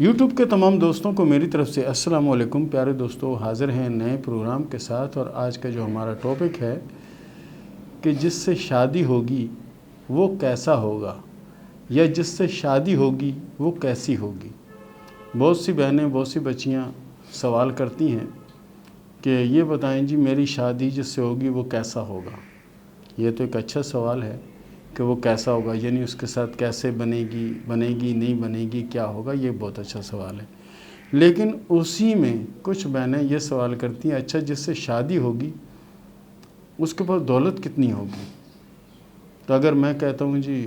YouTube کے تمام دوستوں کو میری طرف سے السلام علیکم۔ پیارے دوستوں، حاضر ہیں نئے پروگرام کے ساتھ، اور آج کا جو ہمارا ٹاپک ہے کہ جس سے شادی ہوگی وہ کیسا ہوگا، یا جس سے شادی ہوگی وہ کیسی ہوگی۔ بہت سی بہنیں، بہت سی بچیاں سوال کرتی ہیں کہ یہ بتائیں جی میری شادی جس سے ہوگی وہ کیسا ہوگا۔ یہ تو ایک اچھا سوال ہے کہ وہ کیسا ہوگا، یعنی اس کے ساتھ کیسے بنے گی نہیں بنے گی، کیا ہوگا۔ یہ بہت اچھا سوال ہے، لیکن اسی میں کچھ بہنیں یہ سوال کرتی ہیں اچھا جس سے شادی ہوگی اس کے پاس دولت کتنی ہوگی۔ تو اگر میں کہتا ہوں جی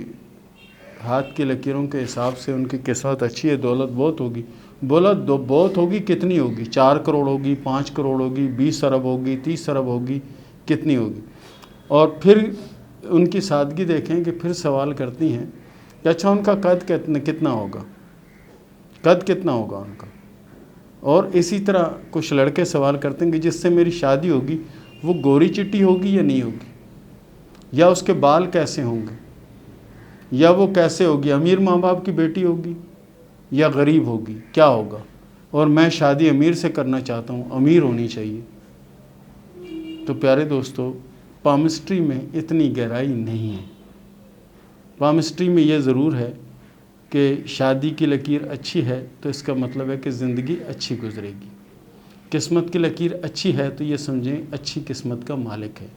ہاتھ کی لکیروں کے حساب سے ان کی قسمت اچھی ہے، دولت بہت ہوگی، دولت بہت ہوگی، کتنی ہوگی؟ 4 کروڑ ہوگی، 5 کروڑ ہوگی، 20 ارب ہوگی، 30 ارب ہوگی، کتنی ہوگی؟ اور پھر ان کی سادگی دیکھیں کہ پھر سوال کرتی ہیں کہ اچھا ان کا قد کتنا ہوگا، قد کتنا ہوگا ان کا۔ اور اسی طرح کچھ لڑکے سوال کرتے ہیں کہ جس سے میری شادی ہوگی وہ گوری چٹی ہوگی یا نہیں ہوگی، یا اس کے بال کیسے ہوں گے، یا وہ کیسے ہوگی، امیر ماں باپ کی بیٹی ہوگی یا غریب ہوگی، کیا ہوگا۔ اور میں شادی امیر سے کرنا چاہتا ہوں، امیر ہونی چاہیے۔ تو پیارے دوستو، پامسٹری میں اتنی گہرائی نہیں ہے۔ پامسٹری میں یہ ضرور ہے کہ شادی کی لکیر اچھی ہے تو اس کا مطلب ہے کہ زندگی اچھی گزرے گی۔ قسمت کی لکیر اچھی ہے تو یہ سمجھیں اچھی قسمت کا مالک ہے۔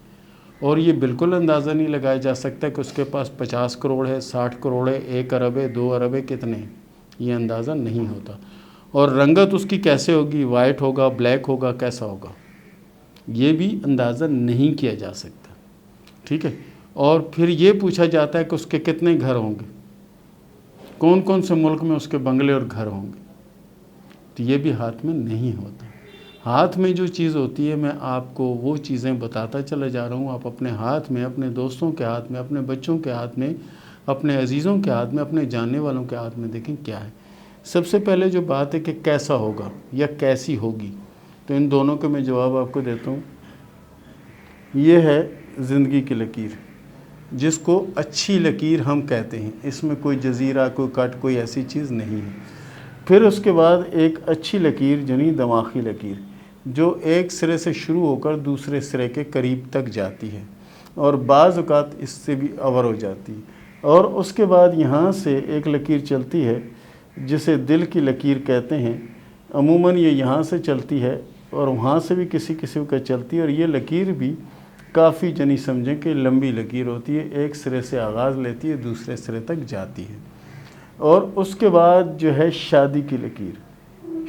اور یہ بالکل اندازہ نہیں لگایا جا سکتا کہ اس کے پاس 50 کروڑ ہے، 60 کروڑ ہے، 1 ارب ہے، 2 ارب ہے، کتنے ہیں، یہ اندازہ نہیں ہوتا۔ اور رنگت اس کی کیسے ہوگی، وائٹ ہوگا، بلیک ہوگا، کیسا ہوگا، یہ بھی اندازہ نہیں کیا جا سکتا، ٹھیک ہے۔ اور پھر یہ پوچھا جاتا ہے کہ اس کے کتنے گھر ہوں گے، کون کون سے ملک میں اس کے بنگلے اور گھر ہوں گے، تو یہ بھی ہاتھ میں نہیں ہوتا۔ ہاتھ میں جو چیز ہوتی ہے میں آپ کو وہ چیزیں بتاتا چلا جا رہا ہوں، آپ اپنے ہاتھ میں، اپنے دوستوں کے ہاتھ میں، اپنے بچوں کے ہاتھ میں، اپنے عزیزوں کے ہاتھ میں، اپنے جاننے والوں کے ہاتھ میں دیکھیں کیا ہے۔ سب سے پہلے جو بات ہے کہ کیسا ہوگا یا کیسی ہوگی، تو ان دونوں کے میں جواب آپ کو دیتا ہوں۔ یہ ہے زندگی کی لکیر، جس کو اچھی لکیر ہم کہتے ہیں، اس میں کوئی جزیرہ، کوئی کٹ، کوئی ایسی چیز نہیں ہے۔ پھر اس کے بعد ایک اچھی لکیر یعنی دماغی لکیر، جو ایک سرے سے شروع ہو کر دوسرے سرے کے قریب تک جاتی ہے، اور بعض اوقات اس سے بھی اوور ہو جاتی ہے۔ اور اس کے بعد یہاں سے ایک لکیر چلتی ہے جسے دل کی لکیر کہتے ہیں۔ عموماً یہ یہاں سے چلتی ہے اور وہاں سے بھی کسی قسم کا چلتی ہے، اور یہ لکیر بھی کافی جنی سمجھیں کہ لمبی لکیر ہوتی ہے، ایک سرے سے آغاز لیتی ہے، دوسرے سرے تک جاتی ہے۔ اور اس کے بعد جو ہے شادی کی لکیر،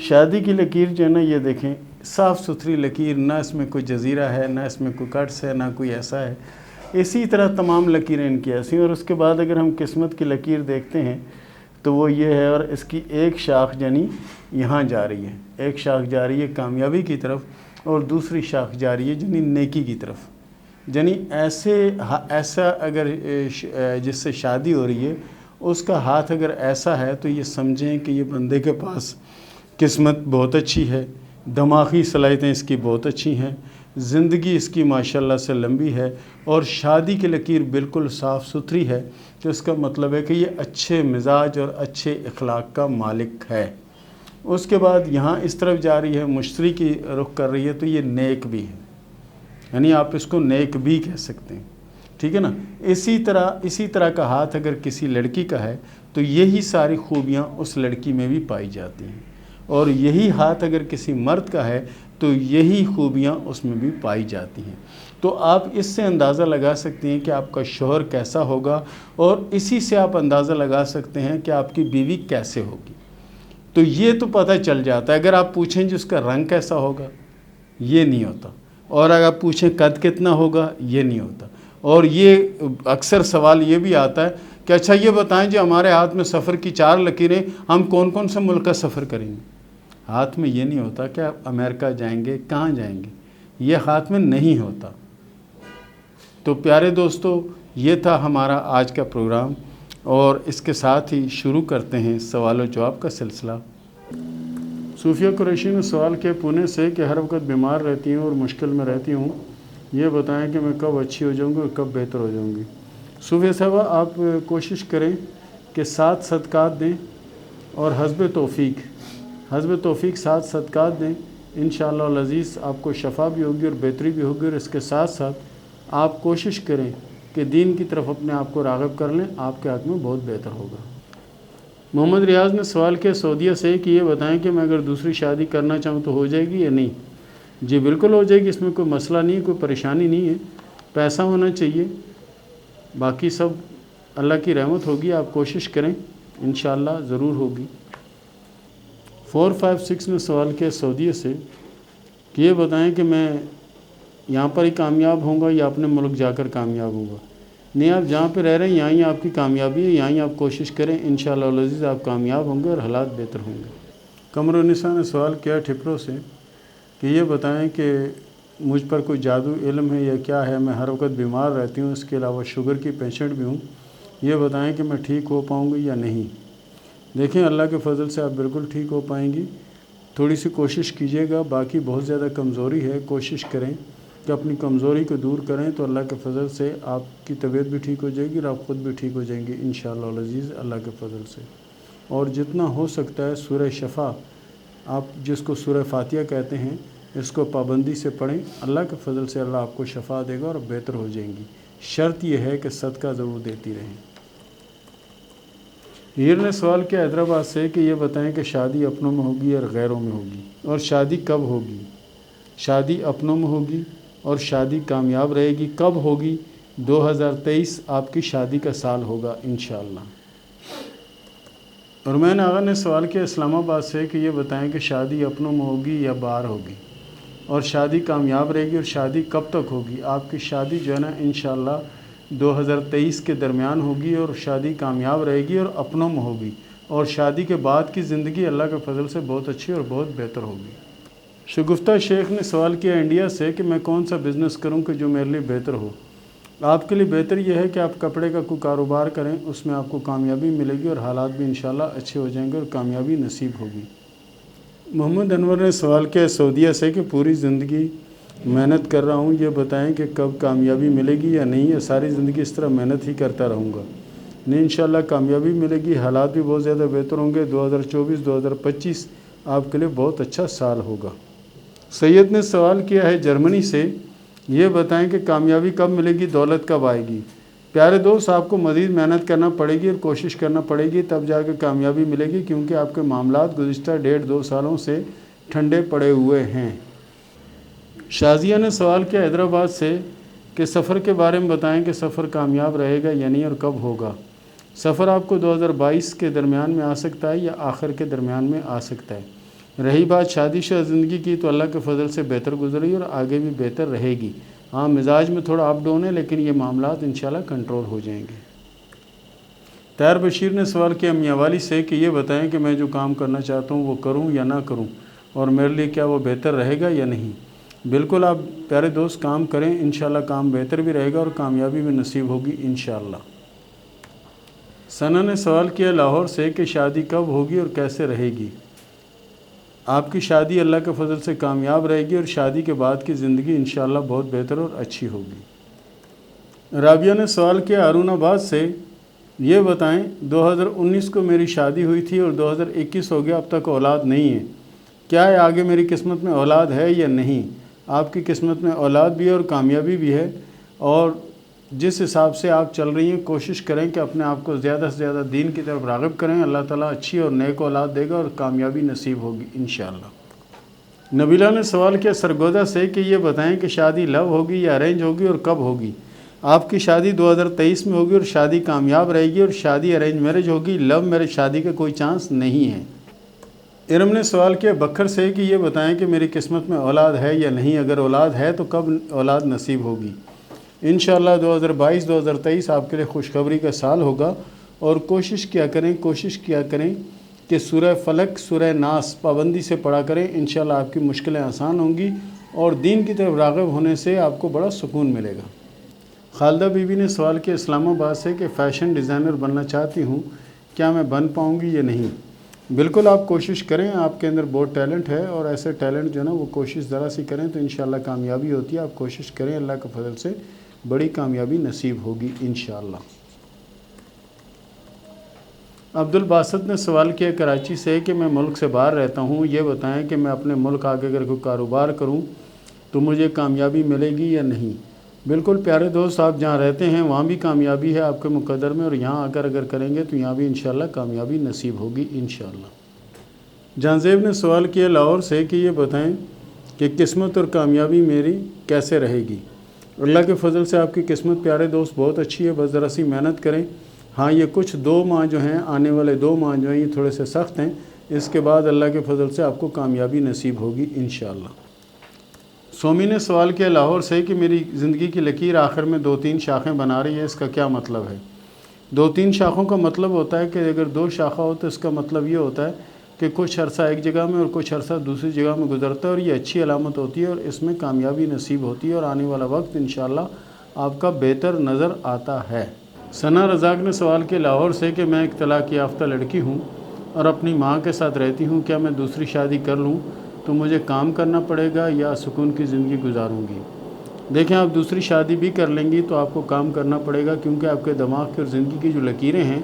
شادی کی لکیر جو ہے نا، یہ دیکھیں صاف ستھری لکیر، نہ اس میں کوئی جزیرہ ہے، نہ اس میں کوئی کٹس ہے، نہ کوئی ایسا ہے۔ اسی طرح تمام لکیریں ان کی ایسی ہیں۔ اور اس کے بعد اگر ہم قسمت کی لکیر دیکھتے ہیں تو وہ یہ ہے، اور اس کی ایک شاخ یعنی یہاں جا رہی ہے، ایک شاخ جا رہی ہے کامیابی کی طرف، اور دوسری شاخ جا رہی ہے یعنی نیکی کی طرف۔ یعنی ایسا اگر جس سے شادی ہو رہی ہے اس کا ہاتھ اگر ایسا ہے تو یہ سمجھیں کہ یہ بندے کے پاس قسمت بہت اچھی ہے، دماغی صلاحیتیں اس کی بہت اچھی ہیں، زندگی اس کی ماشاءاللہ سے لمبی ہے، اور شادی کی لکیر بالکل صاف ستھری ہے، تو اس کا مطلب ہے کہ یہ اچھے مزاج اور اچھے اخلاق کا مالک ہے۔ اس کے بعد یہاں اس طرف جا رہی ہے، مشتری کی رخ کر رہی ہے، تو یہ نیک بھی ہے، یعنی آپ اس کو نیک بھی کہہ سکتے ہیں، ٹھیک ہے نا۔ اسی طرح کا ہاتھ اگر کسی لڑکی کا ہے تو یہی ساری خوبیاں اس لڑکی میں بھی پائی جاتی ہیں، اور یہی ہاتھ اگر کسی مرد کا ہے تو یہی خوبیاں اس میں بھی پائی جاتی ہیں۔ تو آپ اس سے اندازہ لگا سکتے ہیں کہ آپ کا شوہر کیسا ہوگا، اور اسی سے آپ اندازہ لگا سکتے ہیں کہ آپ کی بیوی کیسے ہوگی۔ تو یہ تو پتہ چل جاتا ہے۔ اگر آپ پوچھیں جس کا رنگ کیسا ہوگا، یہ نہیں ہوتا۔ اور اگر آپ پوچھیں قد کتنا ہوگا، یہ نہیں ہوتا۔ اور یہ اکثر سوال یہ بھی آتا ہے کہ اچھا یہ بتائیں جی ہمارے ہاتھ میں سفر کی 4 لکیریں، ہم کون کون سے ملک کا سفر کریں گے۔ ہاتھ میں یہ نہیں ہوتا کہ آپ امریکہ جائیں گے، کہاں جائیں گے، یہ ہاتھ میں نہیں ہوتا۔ تو پیارے دوستو، یہ تھا ہمارا آج کا پروگرام، اور اس کے ساتھ ہی شروع کرتے ہیں سوال و جواب کا سلسلہ۔ صوفیہ قریشی نے سوال کیا پونے سے کہ ہر وقت بیمار رہتی ہوں اور مشکل میں رہتی ہوں، یہ بتائیں کہ میں کب اچھی ہو جاؤں گی اور کب بہتر ہو جاؤں گی۔ صوفیہ صاحبہ، آپ کوشش کریں کہ 7 صدقات دیں، اور حسب توفیق ساتھ صدقات دیں، انشاءاللہ العزیز آپ کو شفا بھی ہوگی اور بہتری بھی ہوگی، اور اس کے ساتھ ساتھ آپ کوشش کریں کہ دین کی طرف اپنے آپ کو راغب کر لیں، آپ کے حق میں بہت بہتر ہوگا۔ محمد ریاض نے سوال کیا سعودیہ سے کہ یہ بتائیں کہ میں اگر دوسری شادی کرنا چاہوں تو ہو جائے گی یا نہیں؟ جی بالکل ہو جائے گی، اس میں کوئی مسئلہ نہیں ہے، کوئی پریشانی نہیں ہے، پیسہ ہونا چاہیے، باقی سب اللہ کی رحمت ہوگی، آپ کوشش کریں انشاءاللہ ضرور ہوگی۔ 456 نے سوال کیا سعودیہ سے کہ یہ بتائیں کہ میں یہاں پر ہی کامیاب ہوں گا یا اپنے ملک جا کر کامیاب ہوں گا؟ نہیں، آپ جہاں پہ رہ رہے ہیں یہاں ہی آپ کی کامیابی ہے، یہاں ہی آپ کوشش کریں، انشاءاللہ العزیز آپ کامیاب ہوں گے اور حالات بہتر ہوں گے۔ قمر النساء نے سوال کیا ٹھپروں سے کہ یہ بتائیں کہ مجھ پر کوئی جادو علم ہے یا کیا ہے، میں ہر وقت بیمار رہتی ہوں، اس کے علاوہ شوگر کی پیشنٹ بھی ہوں، یہ بتائیں کہ میں ٹھیک ہو پاؤں گی یا نہیں؟ دیکھیں اللہ کے فضل سے آپ بالکل ٹھیک ہو پائیں گی، تھوڑی سی کوشش کیجیے گا، باقی بہت زیادہ کمزوری ہے، کوشش کریں کہ اپنی کمزوری کو دور کریں تو اللہ کے فضل سے آپ کی طبیعت بھی ٹھیک ہو جائے گی اور آپ خود بھی ٹھیک ہو جائیں گے انشاءاللہ العزیز اللہ کے فضل سے۔ اور جتنا ہو سکتا ہے سورہ شفا، آپ جس کو سورہ فاتحہ کہتے ہیں، اس کو پابندی سے پڑھیں، اللہ کے فضل سے اللہ آپ کو شفا دے گا اور بہتر ہو جائیں گی۔ شرط یہ ہے کہ صدقہ ضرور دیتی رہیں۔ ہیر نے سوال کیا حیدرآباد سے کہ یہ بتائیں کہ شادی اپنوں میں ہوگی اور غیروں میں ہوگی، اور شادی کب ہوگی؟ شادی اپنوں میں ہوگی اور شادی کامیاب رہے گی۔ کب ہوگی؟ 2023 آپ کی شادی کا سال ہوگا انشاءاللہ۔ اور میں نے آغا نے سوال کیا اسلام آباد سے کہ یہ بتائیں کہ شادی اپنوں میں ہوگی یا باہر ہوگی، اور شادی کامیاب رہے گی، اور شادی کب تک ہوگی؟ آپ کی شادی جو ہے نا انشاءاللہ 2023 کے درمیان ہوگی، اور شادی کامیاب رہے گی اور اپنوں میں ہوگی، اور شادی کے بعد کی زندگی اللہ کے فضل سے بہت اچھی اور بہت بہتر ہوگی۔ شگفتہ شیخ نے سوال کیا انڈیا سے کہ میں کون سا بزنس کروں کہ جو میرے لیے بہتر ہو؟ آپ کے لیے بہتر یہ ہے کہ آپ کپڑے کا کوئی کاروبار کریں، اس میں آپ کو کامیابی ملے گی اور حالات بھی انشاءاللہ اچھے ہو جائیں گے اور کامیابی نصیب ہوگی۔ محمد انور نے سوال کیا سعودیہ سے کہ پوری زندگی محنت کر رہا ہوں، یہ بتائیں کہ کب کامیابی ملے گی یا نہیں، یا ساری زندگی اس طرح محنت ہی کرتا رہوں گا؟ نہیں، انشاءاللہ کامیابی ملے گی، حالات بھی بہت زیادہ بہتر ہوں گے۔ 2024-2025 آپ کے لیے بہت اچھا سال ہوگا۔ سید نے سوال کیا ہے جرمنی سے، یہ بتائیں کہ کامیابی کب ملے گی، دولت کب آئے گی؟ پیارے دوست، آپ کو مزید محنت کرنا پڑے گی اور کوشش کرنا پڑے گی، تب جا کے کامیابی ملے گی، کیونکہ آپ کے معاملات گزشتہ 1.5-2 سالوں سے ٹھنڈے پڑے ہوئے ہیں۔ شازیہ نے سوال کیا حیدرآباد سے کہ سفر کے بارے میں بتائیں کہ سفر کامیاب رہے گا یا نہیں اور کب ہوگا؟ سفر آپ کو 2022 کے درمیان میں آ سکتا ہے یا آخر کے درمیان میں آ سکتا ہے۔ رہی بات شادی شدہ زندگی کی تو اللہ کے فضل سے بہتر گزری اور آگے بھی بہتر رہے گی۔ ہاں، مزاج میں تھوڑا اپ ڈاؤن ہے، لیکن یہ معاملات انشاءاللہ کنٹرول ہو جائیں گے۔ طاہر بشیر نے سوال کیا میاں والی سے کہ یہ بتائیں کہ میں جو کام کرنا چاہتا ہوں وہ کروں یا نہ کروں، اور میرے لیے کیا وہ بہتر رہے گا یا نہیں؟ بالکل آپ پیارے دوست کام کریں، انشاءاللہ کام بہتر بھی رہے گا اور کامیابی بھی نصیب ہوگی انشاءاللہ۔ ثنا نے سوال کیا لاہور سے کہ شادی کب ہوگی اور کیسے رہے گی؟ آپ کی شادی اللہ کے فضل سے کامیاب رہے گی اور شادی کے بعد کی زندگی انشاءاللہ بہت بہتر اور اچھی ہوگی۔ رابعہ نے سوال کیا ہارون آباد سے، یہ بتائیں 2019 کو میری شادی ہوئی تھی اور 2021 ہو گیا، اب تک اولاد نہیں ہے، کیا ہے آگے میری قسمت میں اولاد ہے یا نہیں؟ آپ کی قسمت میں اولاد بھی ہے اور کامیابی بھی ہے، اور جس حساب سے آپ چل رہی ہیں کوشش کریں کہ اپنے آپ کو زیادہ سے زیادہ دین کی طرف راغب کریں، اللہ تعالیٰ اچھی اور نیک اولاد دے گا اور کامیابی نصیب ہوگی انشاءاللہ۔ نبیلہ نے سوال کیا سرگودا سے کہ یہ بتائیں کہ شادی لو ہوگی یا ارینج ہوگی اور کب ہوگی؟ آپ کی شادی 2023 میں ہوگی اور شادی کامیاب رہے گی، اور شادی ارینج میرج ہوگی، لو میرج شادی کا کوئی چانس نہیں ہے۔ ارم نے سوال کیا بکھر سے کہ یہ بتائیں کہ میری قسمت میں اولاد ہے یا نہیں، اگر اولاد ہے تو کب اولاد نصیب ہوگی؟ انشاءاللہ 2022-2023 آپ کے لیے خوشخبری کا سال ہوگا، اور کوشش کیا کریں کہ سورہ فلق سورہ ناس پابندی سے پڑھا کریں، انشاءاللہ آپ کی مشکلیں آسان ہوں گی اور دین کی طرف راغب ہونے سے آپ کو بڑا سکون ملے گا۔ خالدہ بی بی نے سوال کیا اسلام آباد سے کہ فیشن ڈیزائنر بننا چاہتی ہوں، کیا میں بن پاؤں گی یا نہیں؟ بالکل آپ کوشش کریں، آپ کے اندر بہت ٹیلنٹ ہے، اور ایسے ٹیلنٹ جو ہے نا وہ کوشش ذرا سی کریں تو انشاءاللہ کامیابی ہوتی ہے۔ آپ کوشش کریں، اللہ کے فضل سے بڑی کامیابی نصیب ہوگی انشاءاللہ۔ عبدالباسط نے سوال کیا کراچی سے کہ میں ملک سے باہر رہتا ہوں، یہ بتائیں کہ میں اپنے ملک آ کے اگر کوئی کاروبار کروں تو مجھے کامیابی ملے گی یا نہیں؟ بالکل پیارے دوست، آپ جہاں رہتے ہیں وہاں بھی کامیابی ہے آپ کے مقدر میں، اور یہاں آ کر اگر کریں گے تو یہاں بھی انشاءاللہ کامیابی نصیب ہوگی انشاءاللہ۔ جہانزیب نے سوال کیا لاہور سے کہ یہ بتائیں کہ قسمت اور کامیابی میری کیسے رہے گی؟ اللہ کے فضل سے آپ کی قسمت پیارے دوست بہت اچھی ہے، بس ذرا سی محنت کریں۔ ہاں یہ کچھ 2 ماہ جو ہیں، آنے والے 2 ماہ جو ہیں یہ تھوڑے سے سخت ہیں، اس کے بعد اللہ کے فضل سے آپ کو کامیابی نصیب ہوگی انشاءاللہ۔ سومی نے سوال کیا لاہور سے کہ میری زندگی کی لکیر آخر میں 2-3 شاخیں بنا رہی ہے، اس کا کیا مطلب ہے؟ 2-3 شاخوں کا مطلب ہوتا ہے کہ اگر 2 شاخہ ہو تو اس کا مطلب یہ ہوتا ہے کہ کچھ عرصہ ایک جگہ میں اور کچھ عرصہ دوسری جگہ میں گزرتا ہے، اور یہ اچھی علامت ہوتی ہے اور اس میں کامیابی نصیب ہوتی ہے، اور آنے والا وقت انشاءاللہ آپ کا بہتر نظر آتا ہے۔ ثنا رزاق نے سوال کیا لاہور سے کہ میں ایک طلاق یافتہ لڑکی ہوں اور اپنی ماں کے ساتھ رہتی ہوں، کیا میں دوسری شادی کر لوں تو مجھے کام کرنا پڑے گا یا سکون کی زندگی گزاروں گی؟ دیکھیں، آپ دوسری شادی بھی کر لیں گی تو آپ کو کام کرنا پڑے گا، کیونکہ آپ کے دماغ کی اور زندگی کی جو لکیریں ہیں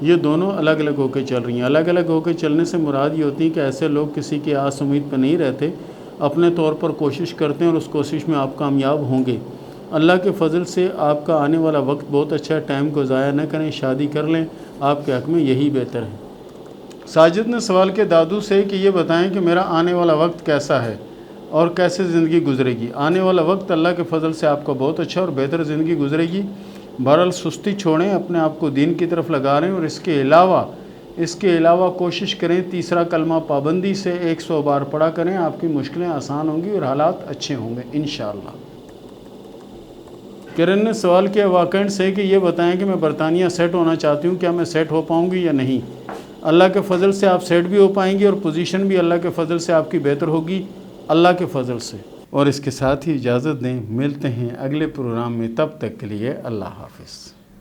یہ دونوں الگ الگ ہو کے چل رہی ہیں۔ الگ الگ ہو کے چلنے سے مراد یہ ہوتی ہے کہ ایسے لوگ کسی کی آس امید پہ نہیں رہتے، اپنے طور پر کوشش کرتے ہیں اور اس کوشش میں آپ کامیاب ہوں گے۔ اللہ کے فضل سے آپ کا آنے والا وقت بہت اچھا ہے، ٹائم کو ضائع نہ کریں، شادی کر لیں، آپ کے حق میں یہی بہتر ہے۔ ساجد نے سوال کیا دادو سے کہ یہ بتائیں کہ میرا آنے والا وقت کیسا ہے اور کیسے زندگی گزرے گی؟ آنے والا وقت اللہ کے فضل سے آپ کا بہت اچھا اور بہتر زندگی گزرے گی۔ بہرحال سستی چھوڑیں، اپنے آپ کو دین کی طرف لگا رہے ہیں، اور اس کے علاوہ کوشش کریں تیسرا کلمہ پابندی سے 100 بار پڑھا کریں، آپ کی مشکلیں آسان ہوں گی اور حالات اچھے ہوں گے انشاءاللہ۔ کرن نے سوال کیا واقعن سے کہ یہ بتائیں کہ میں برطانیہ سیٹ ہونا چاہتی ہوں، کیا میں سیٹ ہو پاؤں گی یا نہیں؟ اللہ کے فضل سے آپ سیٹ بھی ہو پائیں گی، اور پوزیشن بھی اللہ کے فضل سے آپ کی بہتر ہوگی اللہ کے فضل سے۔ اور اس کے ساتھ ہی اجازت دیں، ملتے ہیں اگلے پروگرام میں، تب تک کے لیے اللہ حافظ۔